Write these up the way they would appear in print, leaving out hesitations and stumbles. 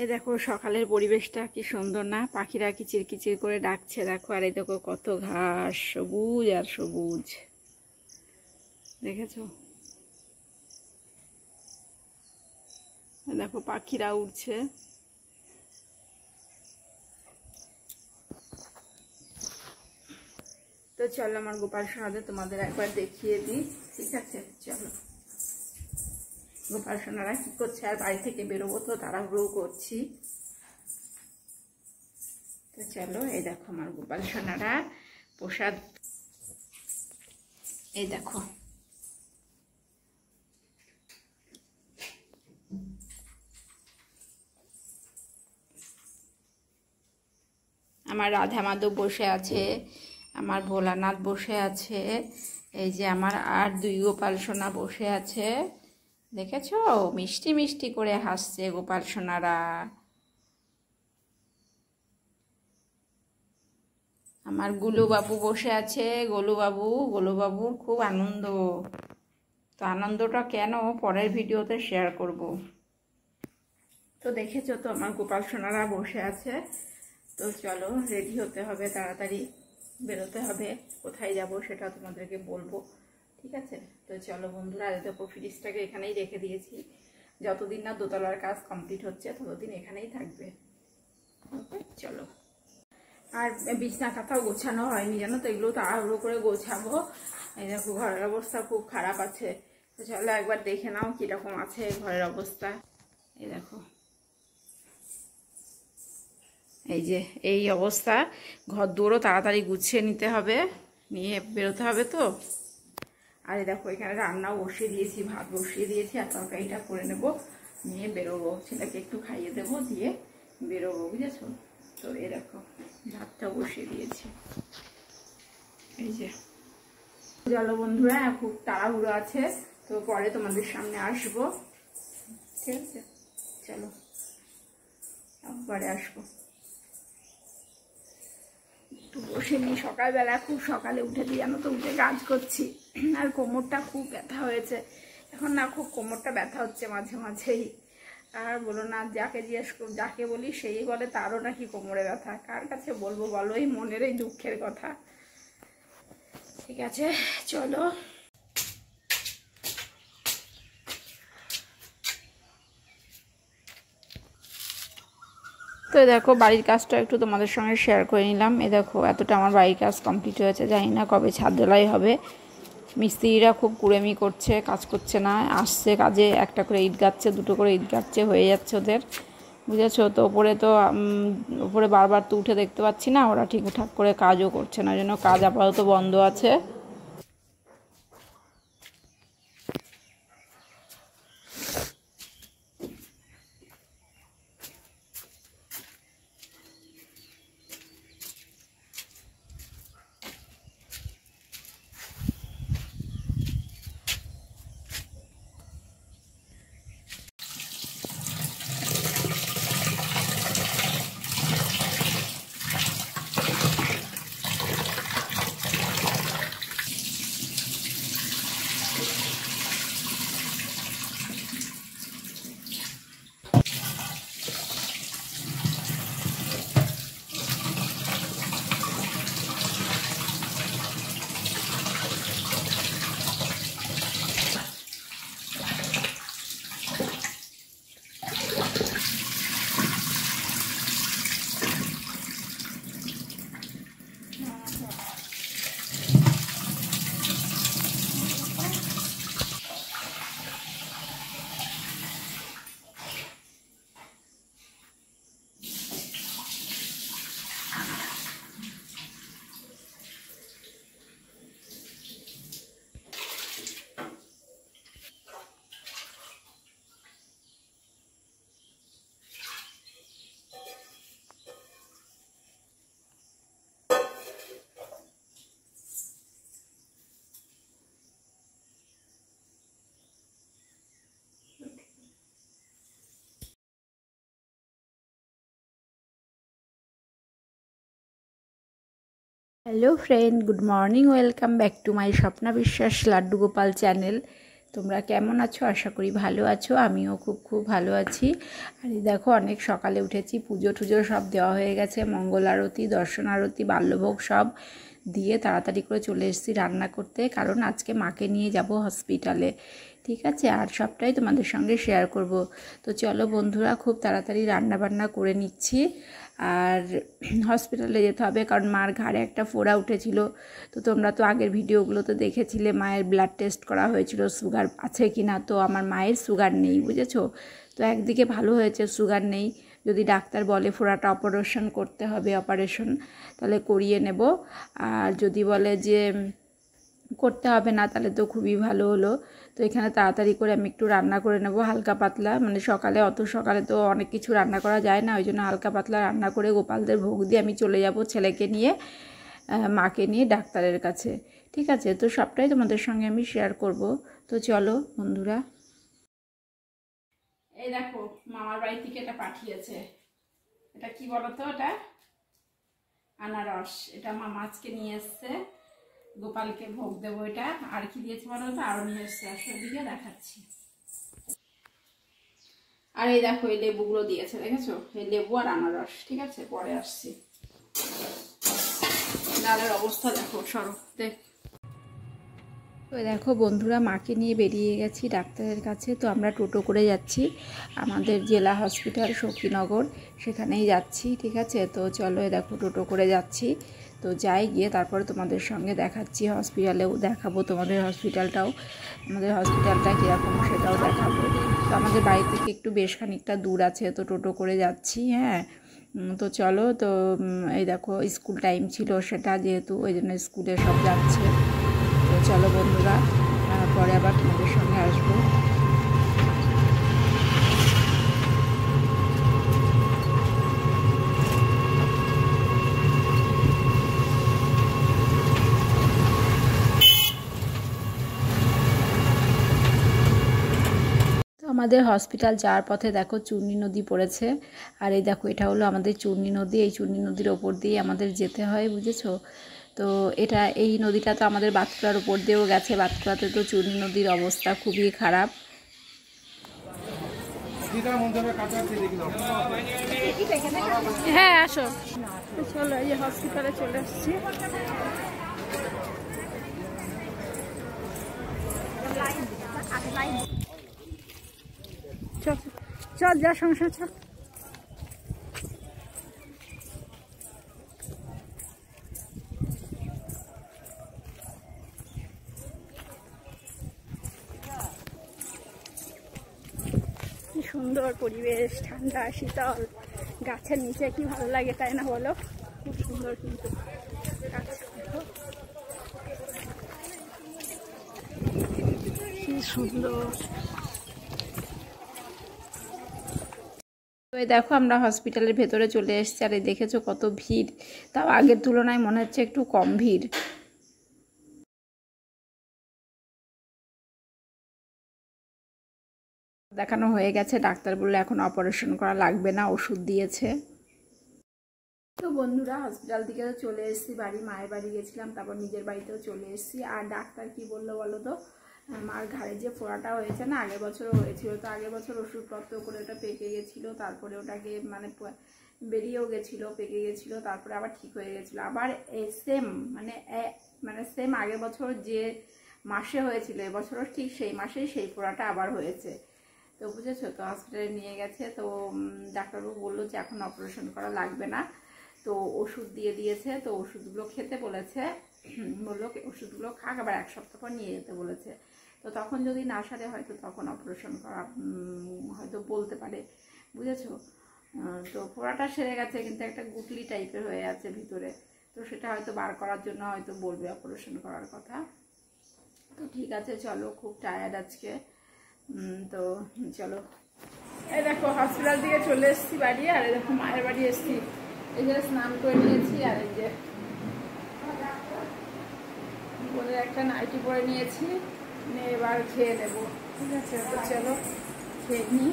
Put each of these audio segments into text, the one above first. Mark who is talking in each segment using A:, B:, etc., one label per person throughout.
A: এই দেখো সকালের পরিবেশটা কি সুন্দর না, পাখিরা কিচির কিচির করে ডাকছে দেখো। আর এই দেখো কত ঘাস, সবুজ আর সবুজ, দেখেছো? দেখো পাখিরা উড়ছে। তো চলো আমার গোপাল সোনাদের তোমাদের একবার দেখিয়ে দিই, ঠিক আছে? চলো, গোপাল সোনারা কি করছে, আর বাড়ি থেকে বেরোবো তো তাড়াহুড়ো করছি। তো চলো, এই দেখো আমার গোপাল সোনারা প্রসাদ, এই দেখো আমার রাধা মাধব বসে আছে, আমার ভোলানাথ বসে আছে, এই যে আমার আর দুই গোপাল সোনা বসে আছে, দেখেছো? মিষ্টি মিষ্টি করে হাসছে গোপাল সোনারা। আমার গুলু বাবু বসে আছে, গোলু বাবুর খুব আনন্দ। তো আনন্দটা কেন পরের ভিডিওতে শেয়ার করব। তো দেখেছো তো আমার গোপাল সোনারা বসে আছে। তো চলো রেডি হতে হবে, তাড়াতাড়ি বেরোতে হবে, কোথায় যাব সেটা তোমাদেরকে বলবো, ঠিক আছে? তো চলো বন্ধুরা, আজ দেখো ফ্রিজটাকে এখানেই রেখে দিয়েছি, যতদিন না দোতলার কাজ কমপ্লিট হচ্ছে ততদিন এখানেই থাকবে। ওকে চলো। আর বিছনা কাঁথাও গোছানো হয়নি জানো তো, এগুলো তাড়াহুড়ো করে গোছাবো। এই দেখো ঘরের অবস্থা খুব খারাপ আছে। তো চলো একবার দেখে নাও কিরকম আছে ঘরের অবস্থা। এই দেখো, এই যে এই অবস্থা, ঘর দুয়ারও তাড়াতাড়ি গুছিয়ে নিতে হবে, নিয়ে বেরোতে হবে তো। আর এই দেখো এখানে রান্নাও বসিয়ে দিয়েছি, ভাত বসিয়ে দিয়েছি, আর তরকারিটা করে নেব, নিয়ে বেরোবো, ছেলেকে একটু খাইয়ে দেবো, দিয়ে বেরোবো, বুঝেছো? তো এই দেখো ভাতটাও বসিয়ে দিয়েছি, এই যে। চলো বন্ধুরা, খুব তাড়াহুড়ো আছে, তো পরে তোমাদের সামনে আসবো, ঠিক আছে? চলো পরে আসবো। একটু বসে নিই, সকালবেলা খুব সকালে উঠে জানো তো, উঠে কাজ করছি, আর কোমরটা খুব ব্যথা হয়েছে এখন না, খুব কোমরটা ব্যথা হচ্ছে মাঝে মাঝেই। আর বলো না, যাকে বলি সেই বলে তারও নাকি কোমরে ব্যথা। কার কাছে বলবো বলো এই মনের এই দুঃখের কথা? ঠিক আছে চলো। তো দেখো বাড়ির কাজটা একটু তোমাদের সঙ্গে শেয়ার করে নিলাম। এ দেখো এতটা আমার বাড়ির কাজ কমপ্লিট হয়েছে, জানি না কবে ছাদ ঢালাই হবে। মিস্ত্রিরা খুব কুড়েমি করছে, কাজ করছে না, আসছে কাজে, একটা করে ইট গাচ্ছে, দুটো করে ইট গাচ্ছে, হয়ে যাচ্ছে ওদের, বুঝেছো? তো ওপরে বারবার তো উঠে দেখতে পাচ্ছি না, ওরা ঠিকঠাক করে কাজও করছে না, জন্য কাজ আপাতত বন্ধ আছে। Hello friend, good morning, welcome back to my Swapna বিশ্বাস লাড্ডু গোপাল চ্যানেল। তোমরা কেমন আছো? আশা করি ভালো আছো। আমিও খুব খুব ভালো আছি। আর এই দেখো অনেক সকালে উঠেছি, পুজো টুজো সব দেওয়া হয়ে গেছে, মঙ্গল আরতি, দর্শন আরতি, বাল্যভোগ সব দিয়ে তাড়াতাড়ি করে চলে এসেছি রান্না করতে, কারণ আজকে মাকে নিয়ে যাব হসপিটালে। ঠিক আছে, আর সবটাই তোমাদের সঙ্গে শেয়ার করব। তো চলো বন্ধুরা, খুব তাড়াতাড়ি রান্না বান্না করে নিচ্ছি। আর হসপিটালে যেতে হবে, কারণ মার ঘাড়ে একটা ফোড়া উঠেছিল। তো তোমরা তো আগের ভিডিওগুলো তো দেখেছিলে, মায়ের ব্লাড টেস্ট করা হয়েছিল সুগার আছে কি না। তো আমার মায়ের সুগার নেই, বুঝেছো। তো একদিকে ভালো হয়েছে সুগার নেই। যদি ডাক্তার বলে ফোড়াটা অপারেশন করতে হবে, অপারেশন তাহলে করিয়ে নেব। আর যদি বলে যে করতে হবে না, তাহলে তো খুবই ভালো হলো। তো এখানে তাড়াতাড়ি করে আমি একটু রান্না করে নেব হালকা পাতলা, মানে সকালে অত সকালে তো অনেক কিছু রান্না করা যায় না, ওই জন্য হালকা পাতলা রান্না করে গোপালদের ভোগ দিয়ে আমি চলে যাব ছেলেকে নিয়ে, মাকে নিয়ে ডাক্তারের কাছে। ঠিক আছে, তো সবটাই তোমাদের সঙ্গে আমি শেয়ার করব। তো চলো বন্ধুরা। এই দেখো মামার বাড়ি থেকে এটা পাঠিয়েছে। এটা কি বলতো, এটা আনারস। এটা মামা আজকে নিয়ে এসছে, গোপালকে ভোগ দেবো। এটা আর কি দিয়েছে বলো তো, আরো নিয়ে এসছে, আসল দিকে দেখাচ্ছি। আর এই দেখো এই লেবুগুলো দিয়েছে, দেখেছো, এই লেবু আর আনারস। ঠিক আছে, পরে আসছি। ডালের অবস্থা দেখো, সরো দেখ। তো দেখো বন্ধুরা, মাকে নিয়ে বেরিয়ে গেছি ডাক্তারের কাছে। তো আমরা টোটো করে যাচ্ছি আমাদের জেলা হসপিটাল শক্তিনগর, সেখানেই যাচ্ছি। ঠিক আছে, তো চলো দেখো টোটো করে যাচ্ছি। তো যাই, গিয়ে তারপরে তোমাদের সঙ্গে দেখাচ্ছি, হসপিটালেও দেখাবো তোমাদের হসপিটালটাও, আমাদের হসপিটালটা কীরকম সেটাও দেখাবো। তো আমাদের বাড়ি থেকে একটু বেশ খানিকটা দূর আছে, তো টোটো করে যাচ্ছি। হ্যাঁ, তো চলো। তো এই দেখো স্কুল টাইম ছিল সেটা, যেহেতু ওই জন্য স্কুলে সব যাচ্ছে। তো চলো বন্ধুরা, পরে আবার তোমাদের সঙ্গে আসবো। আমাদের হসপিটাল যাওয়ার পথে দেখো চূর্ণী নদী পড়েছে। আর এই দেখো এটা হলো আমাদের চূর্ণী নদী। এই চূর্ণী নদীর ওপর দিয়ে আমাদের যেতে হয়, বুঝেছো। তো এটা, এই নদীটা তো আমাদের বাতকুড়ার উপর দিয়েও গেছে। বাতকুড়াতে তো চূর্ণী নদীর অবস্থা খুবই খারাপ। হ্যাঁ আসো, চলো এই যে হসপিটালে চলে এসেছি। চল চল, যা সংসার চল। কি সুন্দর পরিবেশ, ঠান্ডা শীতল, গাছের নিচে কি ভালো লাগে, তাই না বলো? খুব সুন্দর কিন্তু কি সুন্দর। তো এই দেখো আমরা হসপিটালের ভেতরে চলে এসেছি। আর এই দেখেছো কত ভিড়, তাও আগের তুলনায় মনে হচ্ছে একটু কম ভিড়। দেখানো হয়ে গেছে, ডাক্তার বললে এখন অপারেশন করা লাগবে না, ওষুধ দিয়েছে। তো বন্ধুরা, হসপিটাল থেকে তো চলে এসেছি বাড়ি, মায়ের বাড়ি গেছিলাম, তারপর নিজের বাড়িতেও চলে এসেছি। আর ডাক্তার কি বললো বলো তো, মার ঘাড়ে যে ফোড়াটা হয়েছে না, আগের বছরও হয়েছিল। তো আগের বছর ওষুধপত্র করে ওটা পেকে গেছিলো, তারপরে ওটাকে মানে বেরিয়েও গেছিলো, পেকে গেছিলো, তারপরে আবার ঠিক হয়ে গেছিলো। আবার সেম মানে সেম আগের বছর যে মাসে হয়েছিল, এবছরও ঠিক সেই মাসেই সেই ফোড়াটা আবার হয়েছে। তো বুঝেছো, তো হসপিটালে নিয়ে গেছে। তো ডাক্তারবাবু বললো যে এখন অপারেশন করা লাগবে না। তো ওষুধ দিয়ে দিয়েছে, তো ওষুধগুলো খেতে বলেছে, বললো ওষুধগুলো খাক, আবার 1 সপ্তাহ পর নিয়ে যেতে বলেছে। তো তখন যদি না সারে হয়তো তখন অপারেশন করা হয়তো বলতে পারে, বুঝেছো। তো ফোড়াটা সেরে গেছে, কিন্তু একটা গুটলি টাইপের হয়ে আছে ভিতরে। তো সেটা হয়তো বার করার জন্য হয়তো বলবে অপারেশন করার কথা। তো ঠিক আছে চলো, খুব টায়ার্ড আজকে। তো চলো, এই দেখো হসপিটাল থেকে চলে এসেছি বাড়ি। আর এই দেখো মায়ের বাড়ি এসেছি, এই যে স্নান করে নিয়েছি। আর এই যে বলে একটা নাইটি পরে নিয়েছি, এবার খেয়ে নেবো। ঠিক আছে, তো চলো খেয়ে নিই।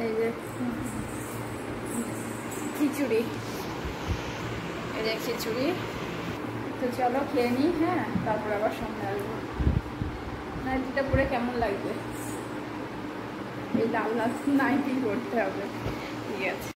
A: এই যে খিচুড়ি, এই যে খিচুড়ি। তো চলো খেয়ে নিই, হ্যাঁ, তারপর আবার সন্ধ্যা আসবো। নাইটিটা পরে কেমন লাগবে? এই লাল লাল নাইটি পরতে হবে। ঠিক আছে।